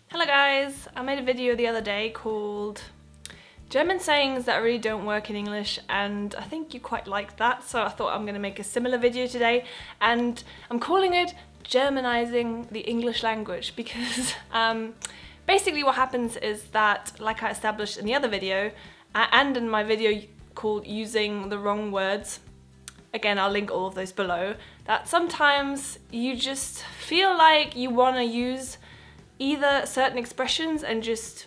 Hello guys! I made a video the other day called German sayings that really don't work in English, and I think you quite liked that, so I thought I'm going to make a similar video today, and I'm calling it Germanizing the English language because basically what happens is that, like I established in the other video and in my video called Using the Wrong Words, again I'll link all of those below, that sometimes you just feel like you want to use either certain expressions and just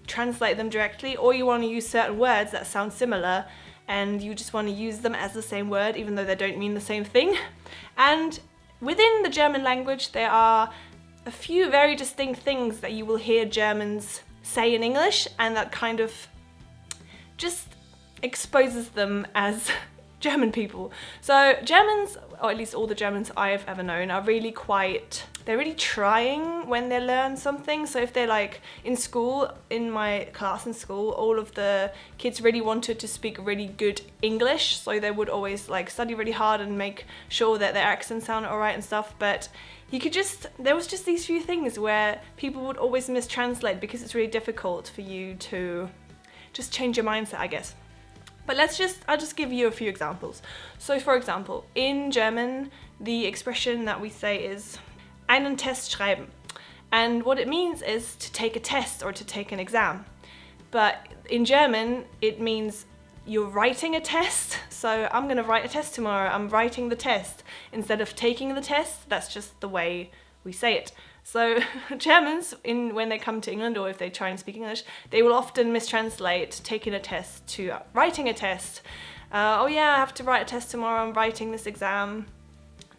translate them directly, or you want to use certain words that sound similar and you just want to use them as the same word even though they don't mean the same thing. And within the German language there are a few very distinct things that you will hear Germans say in English, and that kind of just exposes them as German people. So Germans, or at least all the Germans I've ever known, are really they're really trying when they learn something. So if they're like in school, in my class in school, all of the kids really wanted to speak really good English, so they would always like study really hard and make sure that their accent sounded alright and stuff, but there was just these few things where people would always mistranslate because it's really difficult for you to just change your mindset, I guess. But I'll just give you a few examples. So for example, in German, the expression that we say is einen Test schreiben. And what it means is to take a test or to take an exam. But in German, it means you're writing a test. So I'm gonna write a test tomorrow, I'm writing the test. Instead of taking the test, that's just the way we say it. So Germans, when they come to England, or if they try and speak English, they will often mistranslate taking a test to writing a test. Oh yeah, I have to write a test tomorrow, I'm writing this exam.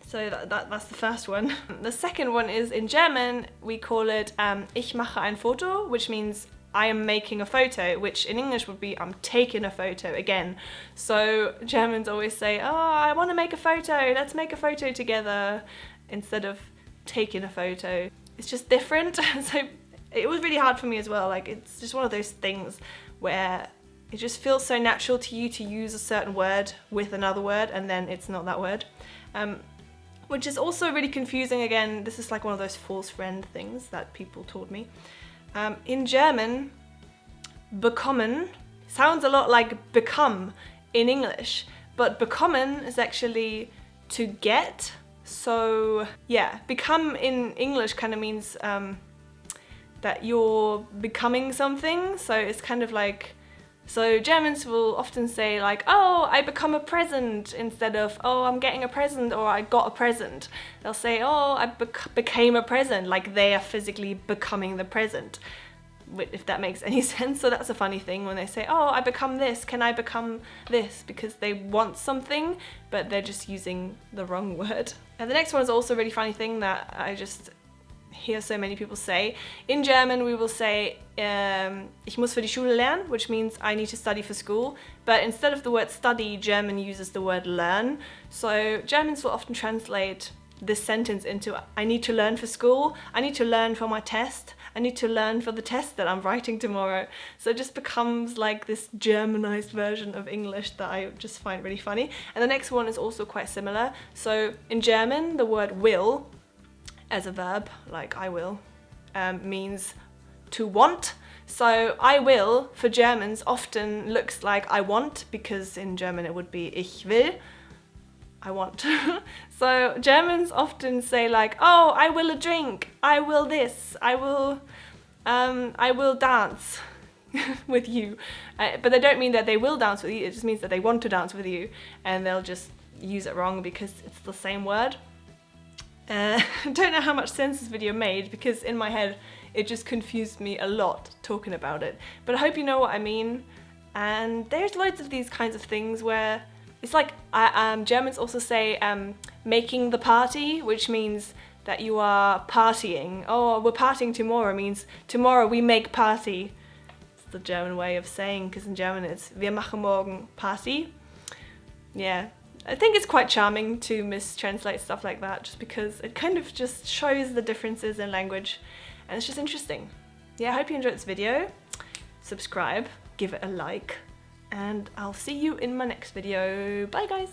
So that's the first one. The second one is, in German, we call it ich mache ein Foto, which means I am making a photo, which in English would be I'm taking a photo again. So Germans always say, oh, I want to make a photo, let's make a photo together, instead of taking a photo. It's just different. So it was really hard for me as well. Like, it's just one of those things where it just feels so natural to you to use a certain word with another word and then it's not that word. Which is also really confusing. Again, this is like one of those false friend things that people taught me. In German, bekommen sounds a lot like become in English, but bekommen is actually to get. So yeah, become in English kind of means that you're becoming something. So it's kind of like, so Germans will often say like, oh, I become a present, instead of, oh, I'm getting a present, or I got a present. They'll say, oh, I became a present, like they are physically becoming the present, if that makes any sense. So that's a funny thing when they say, oh, I become this, can I become this? Because they want something, but they're just using the wrong word. And the next one is also a really funny thing that I just hear so many people say. In German, we will say, ich muss für die Schule lernen, which means I need to study for school. But instead of the word study, German uses the word learn. So Germans will often translate this sentence into, I need to learn for school, I need to learn for my test, I need to learn for the test that I'm writing tomorrow. So it just becomes like this Germanized version of English that I just find really funny. And the next one is also quite similar. So in German, the word will, as a verb, like I will, means to want. So I will, for Germans, often looks like I want, because in German it would be ich will, I want. So Germans often say like, oh, I will a drink, I will this, I will dance with you. But they don't mean that they will dance with you, it just means that they want to dance with you, and they'll just use it wrong because it's the same word. I don't know how much sense this video made, because in my head it just confused me a lot talking about it. But I hope you know what I mean. And there's loads of these kinds of things where it's like, Germans also say making the party, which means that you are partying. Oh, we're partying tomorrow means tomorrow we make party. It's the German way of saying, because in German it's wir machen morgen Party. Yeah, I think it's quite charming to mistranslate stuff like that, just because it kind of just shows the differences in language, and it's just interesting. Yeah, I hope you enjoyed this video. Subscribe, give it a like, and I'll see you in my next video. Bye guys!